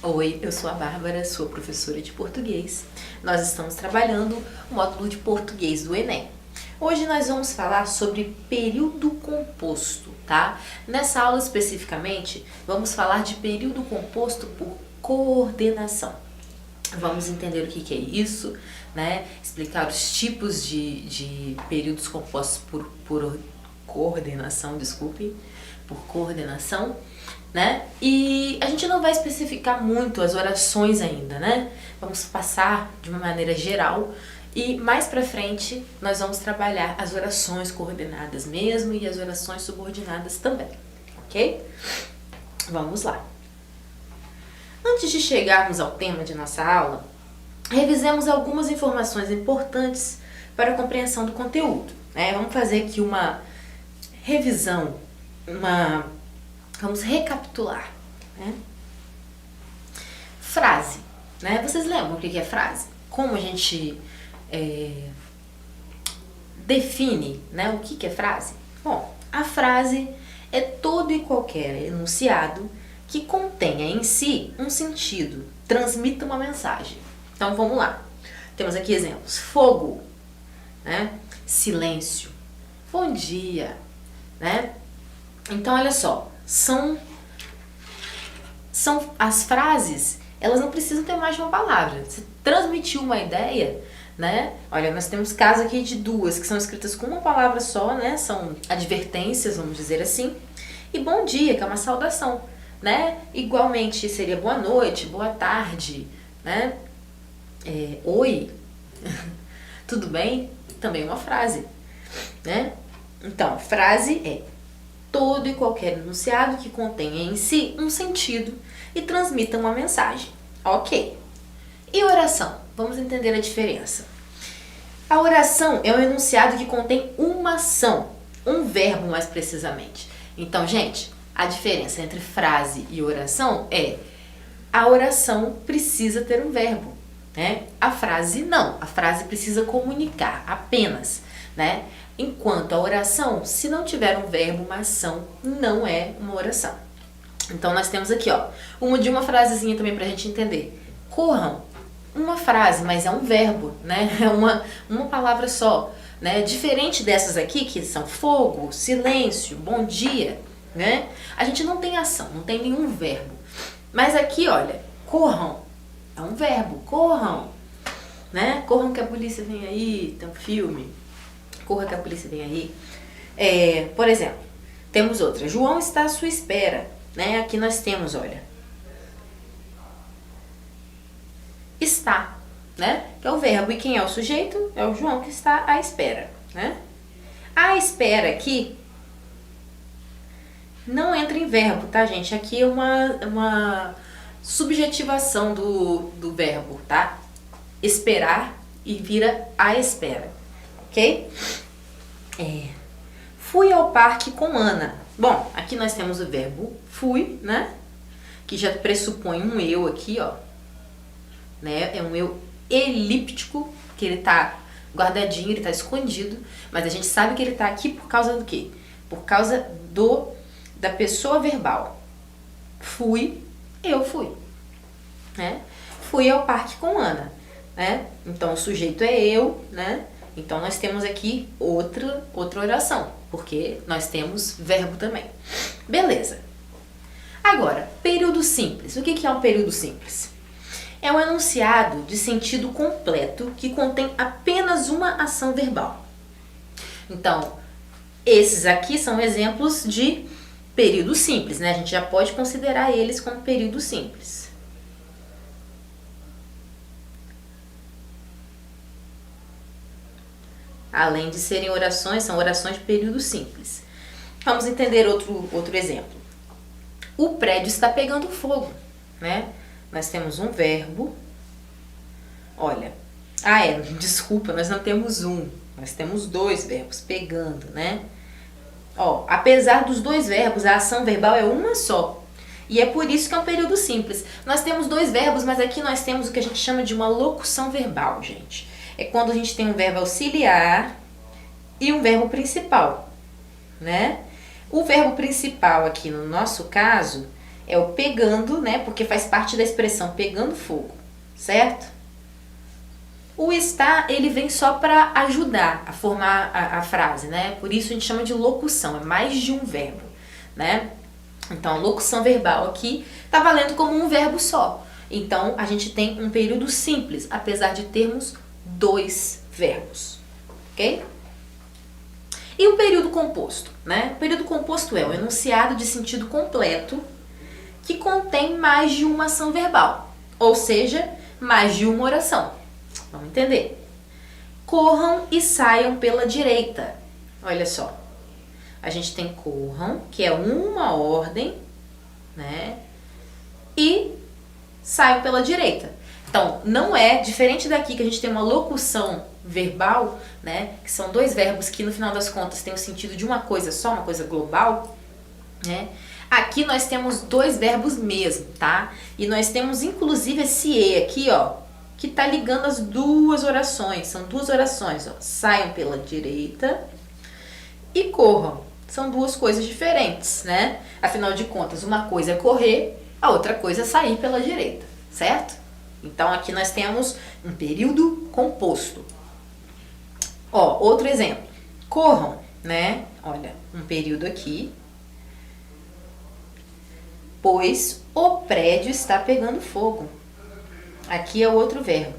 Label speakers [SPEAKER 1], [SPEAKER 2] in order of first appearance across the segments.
[SPEAKER 1] Oi, eu sou a Bárbara, sou professora de português. Nós estamos trabalhando o módulo de português do Enem. Hoje nós vamos falar sobre período composto, tá? Nessa aula especificamente, vamos falar de período composto por coordenação. Vamos entender o que é isso, né? Explicar os tipos de períodos compostos por coordenação, por coordenação, né? E a gente não vai especificar muito as orações ainda, né? Vamos passar de uma maneira geral e mais pra frente nós vamos trabalhar as orações coordenadas mesmo e as orações subordinadas também, ok? Vamos lá. Antes de chegarmos ao tema de nossa aula, revisemos algumas informações importantes para a compreensão do conteúdo, né? Vamos fazer aqui uma revisão, vamos recapitular, né? Frase, né? Vocês lembram o que é frase? Como a gente define, né, o que é frase? Bom, a frase é todo e qualquer enunciado que contenha em si um sentido, transmita uma mensagem. Então vamos lá. Temos aqui exemplos: fogo, né? Silêncio, bom dia, né? Então olha só, são as frases, elas não precisam ter mais de uma palavra. Você transmitiu uma ideia, né? Olha, nós temos casos aqui de duas que são escritas com uma palavra só, né? São advertências, vamos dizer assim. E bom dia, que é uma saudação, né? Igualmente seria boa noite, boa tarde, né? Oi, tudo bem? Também é uma frase, né? Então, frase é todo e qualquer enunciado que contenha em si um sentido e transmita uma mensagem. Ok. E oração? Vamos entender a diferença. A oração é um enunciado que contém uma ação, um verbo mais precisamente. Então, gente, a diferença entre frase e oração é: a oração precisa ter um verbo, né? A frase não. A frase precisa comunicar apenas, né? Enquanto a oração, se não tiver um verbo, uma ação, não é uma oração. Então nós temos aqui, ó, uma frasezinha também pra gente entender. Corram, uma frase, mas é um verbo, né? É uma palavra só, né? Diferente dessas aqui, que são fogo, silêncio, bom dia, né? A gente não tem ação, não tem nenhum verbo. Mas aqui, olha, corram, é um verbo, corram, né? Corram que a polícia vem aí, tem um filme. Corra que a polícia vem aí. Por exemplo, temos outra. João está à sua espera, né? Aqui nós temos, olha, está, né? Que é o verbo. E quem é o sujeito? É o João que está à espera, né? A espera aqui não entra em verbo, tá, gente? Aqui é uma subjetivação do verbo, tá? Esperar e vira a espera, ok? Fui ao parque com Ana. Bom, aqui nós temos o verbo fui, né? Que já pressupõe um eu aqui, ó. Né? É um eu elíptico, que ele tá guardadinho, ele tá escondido. Mas a gente sabe que ele tá aqui por causa do quê? Por causa da pessoa verbal. Fui, eu fui, né? Fui ao parque com Ana, né? Então o sujeito é eu, né? Então nós temos aqui outra oração, porque nós temos verbo também. Beleza. Agora, período simples. O que é um período simples? É um enunciado de sentido completo que contém apenas uma ação verbal. Então, esses aqui são exemplos de período simples, né? A gente já pode considerar eles como período simples. Além de serem orações, são orações de período simples. Vamos entender outro exemplo. O prédio está pegando fogo, né? Nós temos um verbo. Olha, desculpa, nós não temos um. Nós temos dois verbos, pegando, né? Ó, apesar dos dois verbos, a ação verbal é uma só. E é por isso que é um período simples. Nós temos dois verbos, mas aqui nós temos o que a gente chama de uma locução verbal, gente. É quando a gente tem um verbo auxiliar e um verbo principal, né? O verbo principal aqui no nosso caso é o pegando, né? Porque faz parte da expressão pegando fogo, certo? O está, ele vem só para ajudar a formar a frase, né? Por isso a gente chama de locução, é mais de um verbo, né? Então, a locução verbal aqui tá valendo como um verbo só. Então, a gente tem um período simples, apesar de termos 2 verbos, ok? E o período composto, né? O período composto é um enunciado de sentido completo que contém mais de uma ação verbal, ou seja, mais de uma oração. Vamos entender. Corram e saiam pela direita. Olha só. A gente tem corram, que é uma ordem, né? E saiam pela direita. Então, não é diferente daqui que a gente tem uma locução verbal, né? Que são 2 verbos que no final das contas tem o sentido de uma coisa só, uma coisa global, né? Aqui nós temos 2 verbos mesmo, tá? E nós temos inclusive esse e aqui, ó, que tá ligando as 2 orações. São 2 orações, ó. Saiam pela direita e corram. São 2 coisas diferentes, né? Afinal de contas, uma coisa é correr, a outra coisa é sair pela direita, certo? Então, aqui nós temos um período composto. Ó, outro exemplo. Corram, né? Olha, um período aqui. Pois o prédio está pegando fogo. Aqui é o outro verbo,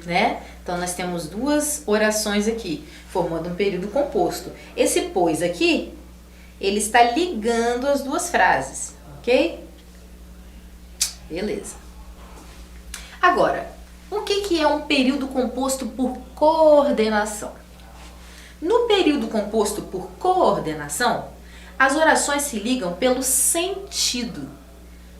[SPEAKER 1] né? Então, nós temos 2 orações aqui, formando um período composto. Esse pois aqui, ele está ligando as 2 frases, ok? Beleza. Agora, o que é um período composto por coordenação? No período composto por coordenação, as orações se ligam pelo sentido,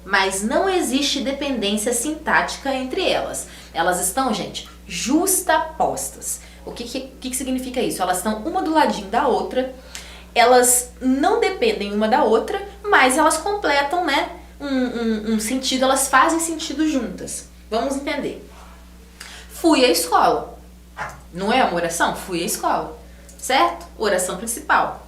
[SPEAKER 1] mas não existe dependência sintática entre elas. Elas estão, gente, justapostas. O que significa isso? Elas estão uma do ladinho da outra, elas não dependem uma da outra, mas elas completam, né, um sentido, elas fazem sentido juntas. Vamos entender. Fui à escola. Não é uma oração? Fui à escola. Certo? Oração principal.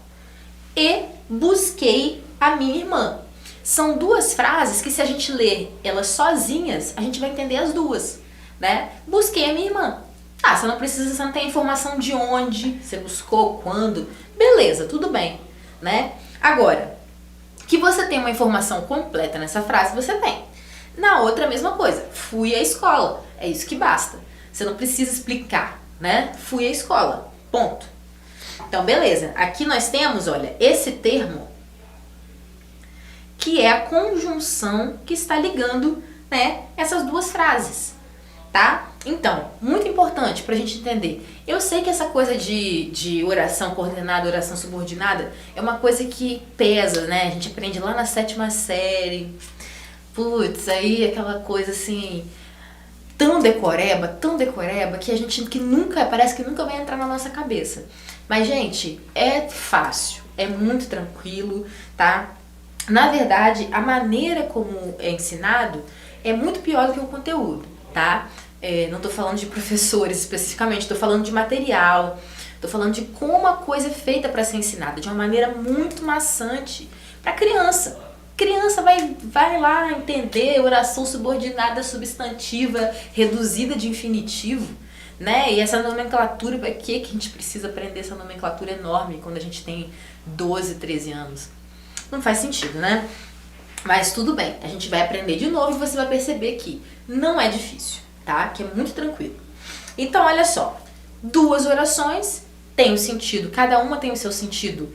[SPEAKER 1] E busquei a minha irmã. São 2 frases que, se a gente ler elas sozinhas, a gente vai entender as 2, né? Busquei a minha irmã. Ah, você não tem informação de onde, você buscou, quando. Beleza, tudo bem, né? Agora, que você tem uma informação completa nessa frase, você tem. Na outra, a mesma coisa. Fui à escola. É isso que basta. Você não precisa explicar, né? Fui à escola. Ponto. Então, beleza. Aqui nós temos, olha, esse termo que é a conjunção que está ligando, né, essas 2 frases, tá? Então, muito importante pra gente entender. Eu sei que essa coisa de oração coordenada, oração subordinada, é uma coisa que pesa, né? A gente aprende lá na 7ª série. Putz, aí aquela coisa assim, tão decoreba, que nunca, parece que nunca vai entrar na nossa cabeça. Mas, gente, é fácil, é muito tranquilo, tá? Na verdade, a maneira como é ensinado é muito pior do que o conteúdo, tá? Não tô falando de professores especificamente, tô falando de material, tô falando de como a coisa é feita para ser ensinada, de uma maneira muito maçante para criança. Criança vai lá entender oração subordinada substantiva reduzida de infinitivo, né? E essa nomenclatura, para que a gente precisa aprender essa nomenclatura enorme quando a gente tem 12, 13 anos? Não faz sentido, né? Mas tudo bem, a gente vai aprender de novo e você vai perceber que não é difícil, tá? Que é muito tranquilo. Então, olha só, 2 orações têm um sentido, cada uma tem o seu sentido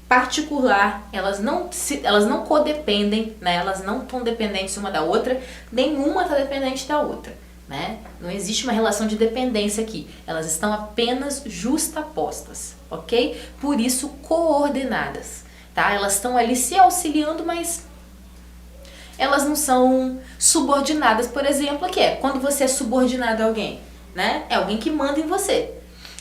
[SPEAKER 1] particular, elas não codependem, né? Elas não estão dependentes uma da outra, nenhuma está dependente da outra, né? Não existe uma relação de dependência aqui, elas estão apenas justapostas, ok? Por isso, coordenadas, tá? Elas estão ali se auxiliando, mas elas não são subordinadas, por exemplo, que é quando você é subordinado a alguém, né? É alguém que manda em você.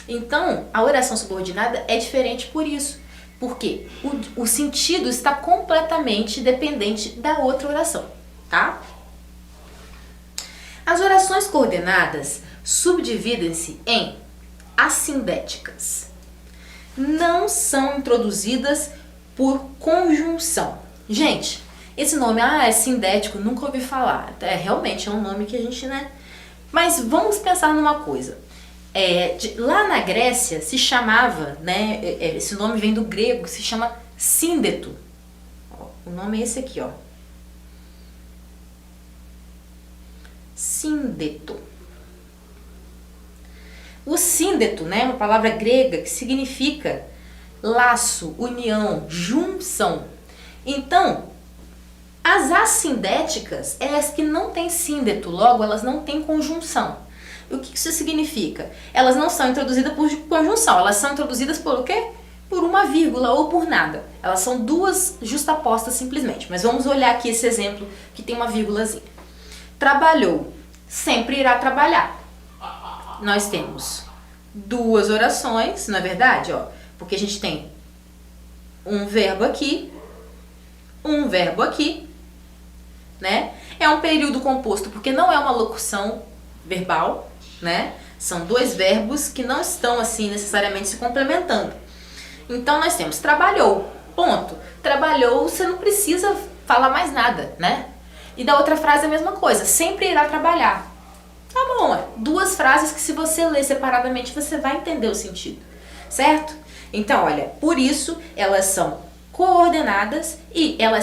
[SPEAKER 1] Então, a oração subordinada é diferente por isso, porque o sentido está completamente dependente da outra oração, tá? As orações coordenadas subdividem-se em assindéticas. Não são introduzidas por conjunção. Gente, Esse nome, é sindético, nunca ouvi falar. Realmente é um nome que a gente, né? Mas vamos pensar numa coisa. Lá na Grécia se chamava, né? Esse nome vem do grego, se chama síndeto. O nome é esse aqui, ó. Síndeto. O síndeto, né? Uma palavra grega que significa laço, união, junção. Então, as assindéticas é as que não têm síndeto, logo elas não têm conjunção. O que isso significa? Elas não são introduzidas por conjunção, elas são introduzidas por o quê? Por uma vírgula ou por nada. Elas são duas justapostas simplesmente. Mas vamos olhar aqui esse exemplo que tem uma vírgulazinha. Trabalhou, sempre irá trabalhar. Nós temos duas orações, não é verdade? Ó, porque a gente tem um verbo aqui, né? É um período composto porque não é uma locução verbal, né? São dois verbos que não estão assim necessariamente se complementando. Então nós temos trabalhou, ponto. Trabalhou, você não precisa falar mais nada, né? E da outra frase a mesma coisa, sempre irá trabalhar. Tá bom, duas frases que se você ler separadamente você vai entender o sentido, certo? Então, olha, por isso elas são coordenadas e ela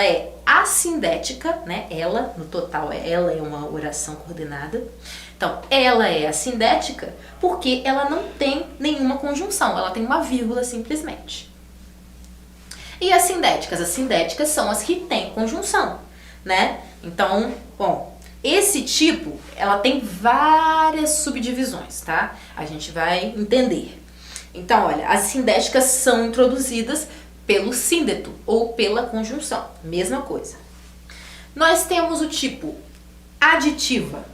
[SPEAKER 1] é assindética, né? Ela, no total, ela é uma oração coordenada. Então, ela é assindética porque ela não tem nenhuma conjunção, ela tem uma vírgula simplesmente. E as sindéticas são as que têm conjunção, né? Então, bom, esse tipo, ela tem várias subdivisões, tá? A gente vai entender. Então, olha, as sindéticas são introduzidas pelo síndeto ou pela conjunção, mesma coisa. Nós temos o tipo aditiva.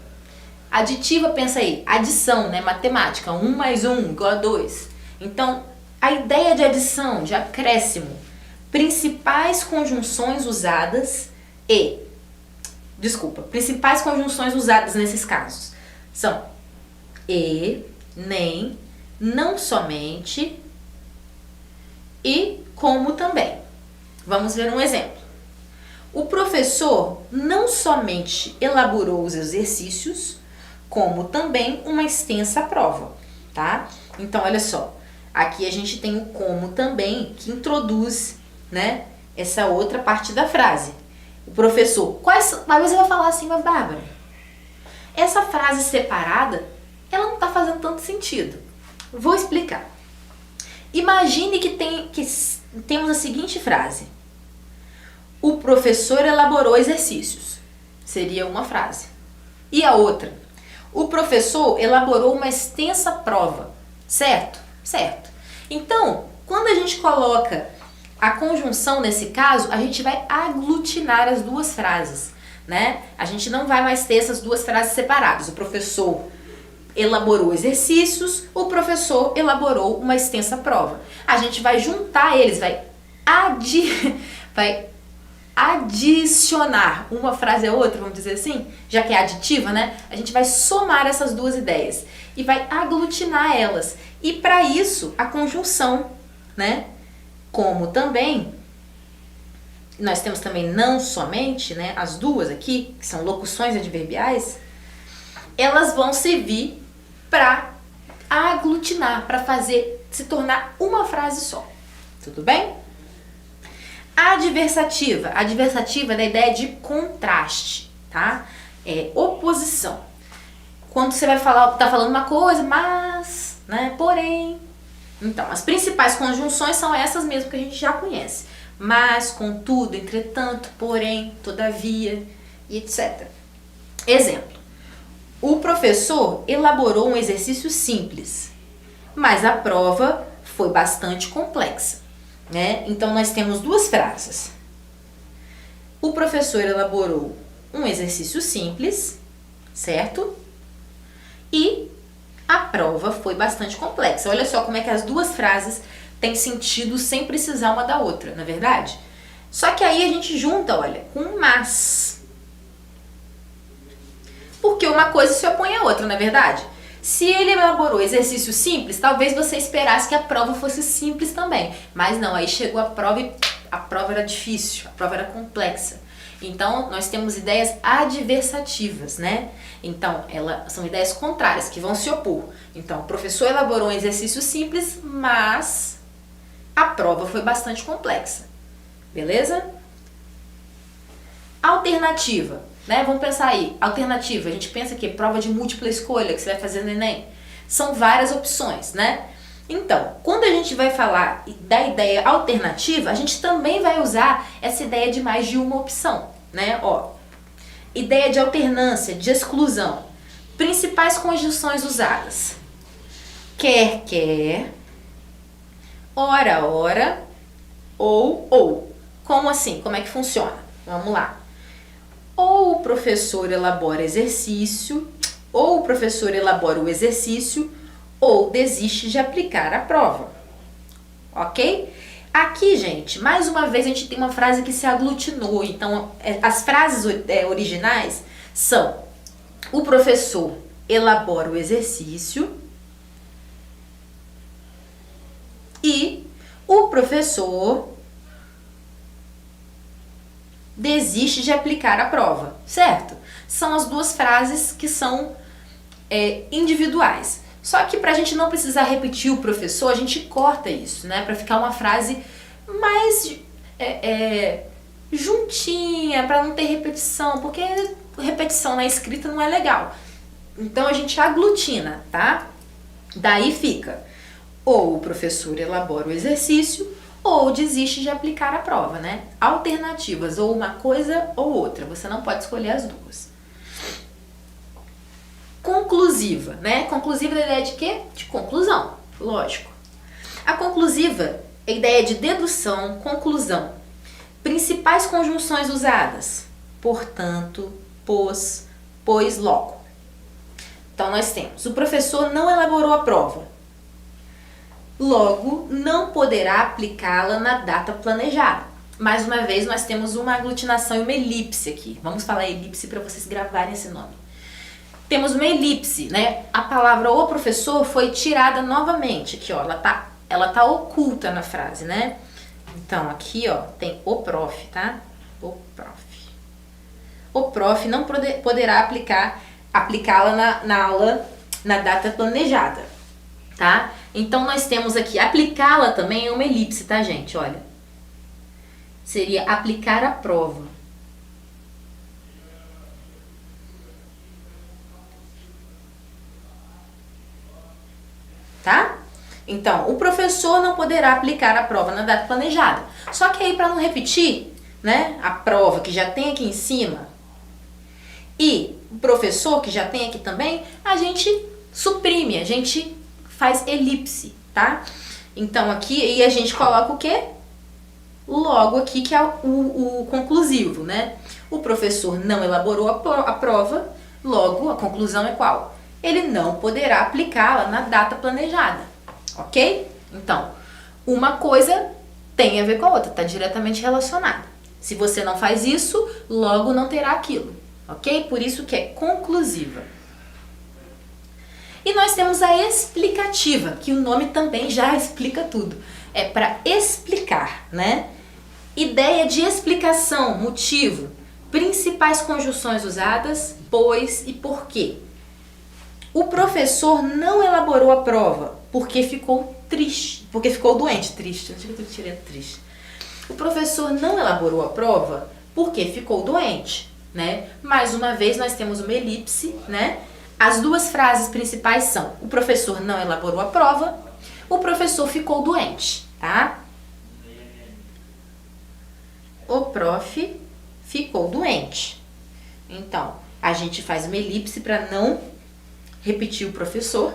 [SPEAKER 1] Aditiva, pensa aí, adição, né? Matemática, 1 mais 1 igual a 2. Então, a ideia de adição, de acréscimo, principais conjunções usadas nesses casos são nem, não somente e como também. Vamos ver um exemplo. O professor não somente elaborou os exercícios, como também uma extensa prova, tá? Então, olha só, aqui a gente tem o como também, que introduz, né, essa outra parte da frase. O professor, mas você vai falar assim, mas Bárbara, essa frase separada, ela não está fazendo tanto sentido. Vou explicar. Imagine que temos a seguinte frase. O professor elaborou exercícios. Seria uma frase. E a outra? O professor elaborou uma extensa prova. Certo? Certo. Então, quando a gente coloca a conjunção nesse caso, a gente vai aglutinar as duas frases, né? A gente não vai mais ter essas duas frases separadas. O professor elaborou exercícios, o professor elaborou uma extensa prova. A gente vai juntar eles, vai adicionar uma frase a outra, vamos dizer assim, já que é aditiva, né? A gente vai somar essas duas ideias e vai aglutinar elas. E para isso, a conjunção, né? Como também, nós temos também não somente, né? As duas aqui, que são locuções adverbiais, elas vão servir para aglutinar, para fazer se tornar uma frase só. Tudo bem? Adversativa. Adversativa é da ideia de contraste, tá? É oposição. Quando você vai falar, tá falando uma coisa, mas, né, porém. Então, as principais conjunções são essas mesmo que a gente já conhece. Mas, contudo, entretanto, porém, todavia e etc. Exemplo. O professor elaborou um exercício simples, mas a prova foi bastante complexa, né? Então, nós temos duas frases. O professor elaborou um exercício simples, certo? E a prova foi bastante complexa. Olha só como é que as duas frases têm sentido sem precisar uma da outra, não é verdade? Só que aí a gente junta, olha, com um mas. Porque uma coisa se opõe à outra, não é verdade? Se ele elaborou exercício simples, talvez você esperasse que a prova fosse simples também. Mas não, aí chegou a prova e a prova era difícil, a prova era complexa. Então, nós temos ideias adversativas, né? Então, são ideias contrárias, que vão se opor. Então, o professor elaborou um exercício simples, mas a prova foi bastante complexa. Beleza? Alternativa, né? Vamos pensar aí. Alternativa, a gente pensa que prova de múltipla escolha que você vai fazer no Enem. São várias opções, né? Então, quando a gente vai falar da ideia alternativa, a gente também vai usar essa ideia de mais de uma opção, né? Ó, ideia de alternância, de exclusão. Principais conjunções usadas. Quer, quer, ora, ora, ou. Como assim? Como é que funciona? Vamos lá. Ou o professor elabora exercício, ou o professor elabora o exercício, ou desiste de aplicar a prova. Ok? Aqui, gente, mais uma vez a gente tem uma frase que se aglutinou. Então, as frases originais são: o professor elabora o exercício e o professor desiste de aplicar a prova, certo? São as duas frases que são individuais. Só que pra gente não precisar repetir o professor, a gente corta isso, né? Pra ficar uma frase mais juntinha, pra não ter repetição, porque repetição na escrita não é legal. Então a gente aglutina, tá? Daí fica: ou o professor elabora o exercício, ou desiste de aplicar a prova, né? Alternativas, ou uma coisa ou outra. Você não pode escolher as duas. Conclusiva, né? Conclusiva é a ideia de quê? De conclusão, lógico. A conclusiva é a ideia de dedução, conclusão. Principais conjunções usadas: portanto, pois, logo. Então nós temos: o professor não elaborou a prova, logo não poderá aplicá-la na data planejada. Mais uma vez nós temos uma aglutinação e uma elipse aqui. Vamos falar elipse para vocês gravarem esse nome. Temos uma elipse, né? A palavra o professor foi tirada novamente. Aqui, ó, ela tá oculta na frase, né? Então, aqui, ó, tem o prof, tá? O prof. O prof não poderá aplicá-la na aula na data planejada, tá? Então, nós temos aqui, aplicá-la também é uma elipse, tá, gente? Olha. Seria aplicar a prova. Tá? Então, o professor não poderá aplicar a prova na data planejada. Só que aí, para não repetir, né, a prova que já tem aqui em cima e o professor que já tem aqui também, a gente suprime, a gente faz elipse, tá? Então, aqui, e a gente coloca o quê? Logo aqui, que é o conclusivo, né? O professor não elaborou a prova, logo, a conclusão é qual? Ele não poderá aplicá-la na data planejada, ok? Então, uma coisa tem a ver com a outra, está diretamente relacionada. Se você não faz isso, logo não terá aquilo, ok? Por isso que é conclusiva. E nós temos a explicativa, que o nome também já explica tudo. É para explicar, né? Ideia de explicação, motivo, principais conjunções usadas, pois e porquê. O professor não elaborou a prova porque ficou triste, porque ficou doente, triste, onde que eu tirei triste? O professor não elaborou a prova porque ficou doente, né? Mais uma vez nós temos uma elipse, né? As duas frases principais são: o professor não elaborou a prova, o professor ficou doente, tá? O prof ficou doente. Então, a gente faz uma elipse para não repetir o professor,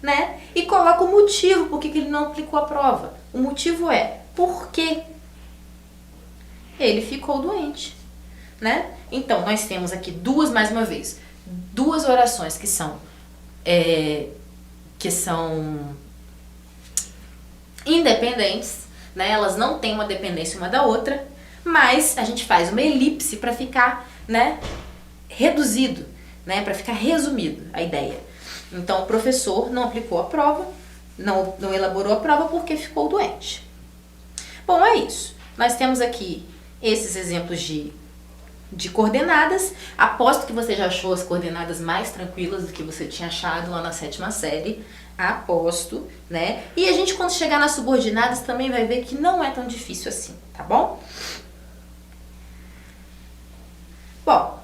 [SPEAKER 1] né? E coloca o motivo por que ele não aplicou a prova. O motivo é porque ele ficou doente, né? Então, nós temos aqui mais uma vez, duas orações que são independentes, né? Elas não têm uma dependência uma da outra, mas a gente faz uma elipse para ficar, né, reduzido, né, para ficar resumido a ideia. Então, o professor não aplicou a prova, não elaborou a prova porque ficou doente. Bom, é isso. Nós temos aqui esses exemplos de coordenadas. Aposto que você já achou as coordenadas mais tranquilas do que você tinha achado lá na 7ª série. Aposto, né? E a gente, quando chegar nas subordinadas, também vai ver que não é tão difícil assim, tá bom? Bom,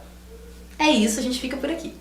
[SPEAKER 1] é isso, a gente fica por aqui.